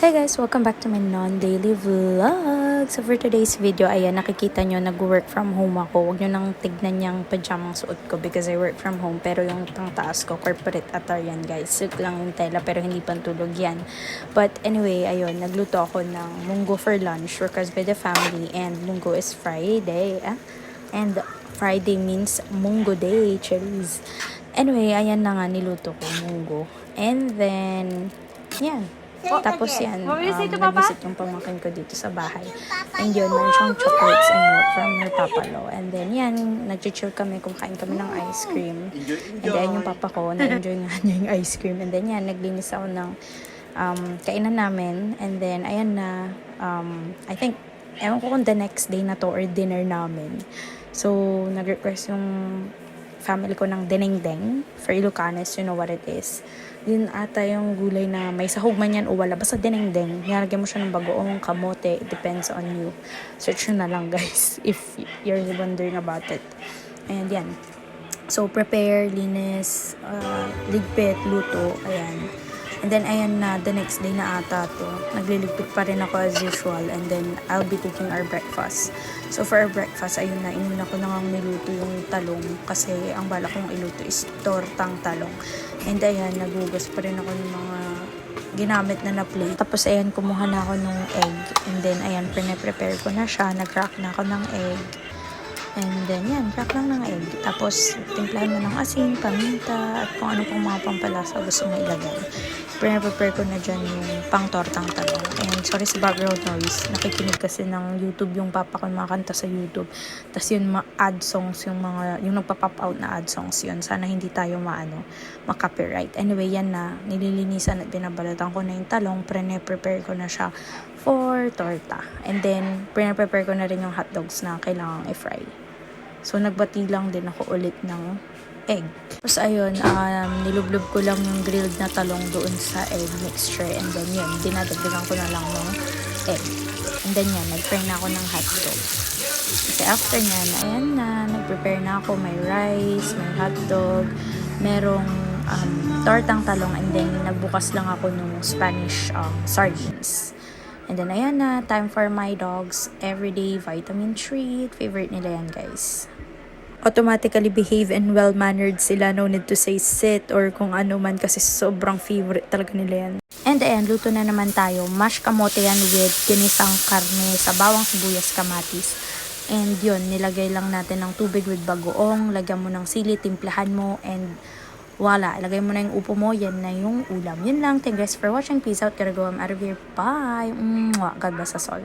Hi guys! Welcome back to my non-daily vlog. So for today's video, ayan, nakikita nyo, nag-work from home ako. Huwag nyo nang tignan yung pajamang suot ko because I work from home. Pero yung tang taas ko, corporate attire yan guys. Suit lang yung tela pero hindi pantulog yan. But anyway, ayun, nagluto ako ng munggo for lunch because with the family. And munggo is Friday. And Friday means munggo day, cherries. Anyway, ayan na nga, niluto ko munggo. And then, yan. Tapos yan, nag-visit yung pamangkin ko dito sa bahay. And yun, meron siyang chocolates and milk from her papalo. And then yan, nag-chill kami, kumakain kami ng ice cream. And then yung papa ko, na-enjoy nga niya yung ice cream. And then yan, naglinis ako ng kainan namin. And then, ayan na, I think, ewan ko kung the next day na to or dinner namin. So, nag-request yung family ko ng denengdeng. For Ilocanos, you know what it is. Yun ata yung gulay na may sahog man yan o wala. Basta denengdeng. Nilagyan mo siya ng bagoong kamote. It depends on you. Search nyo na lang guys if you're wondering about it. And yan. So, prepare, linis, ligpit, luto. Ayan. And then, ayan na, the next day na ata to. Nagliligpit pa rin ako as usual. And then, I'll be cooking our breakfast. So, for our breakfast, ayun na, inuna ko na nga niluto yung talong. Kasi, ang balak kong iluto is tortang talong. And ayan, nagugas pa rin ako ng mga ginamit na plate. Tapos, ayan, kumuha na ako ng egg. And then, ayan, prepare ko na siya. Nag-crack na ako ng egg. And then, yan, crack lang ng egg. Tapos, timplahan mo ng asin, paminta, at kung ano pang mga pampalasa gusto mo ilagay. Prepare ko na dyan yung pang-tortang talong. And sorry sa background noise. Nakikinig kasi ng YouTube yung papa ko mga kanta sa YouTube. Tapos yun, ad songs, yung nagpa-pop out na ad songs yun. Sana hindi tayo ma-copyright. Anyway, yan na. Nililinisan at binabalatan ko na yung talong. Prepare ko na siya for torta. And then, prepare ko na rin yung hotdogs na kailangang i-fry. So, nagbati lang din ako ulit ng egg. Tapos, ayun, nilublob ko lang yung grilled na talong doon sa egg mixture. And then, yun, dinadagdagan ko na lang ng egg. And then, yan, nag-fry na ako ng hotdog. Kasi after nyan, ayan na, nag-prepare na ako. May rice, may hotdog, merong tortang talong. And then, nagbukas lang ako ng Spanish sardines. And then, ayan na, time for my dogs. Everyday vitamin treat. Favorite nila yan, guys. Automatically behave and well-mannered sila. No need to say sit or kung ano man kasi sobrang favorite talaga nila yan. And ayan, luto na naman tayo. Mashed kamote yan with ginisang karne sa bawang sibuyas kamatis. And yun, nilagay lang natin ng tubig with bagoong. Lagyan mo ng sili, timplahan mo, and wala, ilagay mo na yung upo mo, yan na yung ulam. Yun lang. Thank you guys for watching. Peace out. Gotta go. I'm out of here. Bye. God bless us all.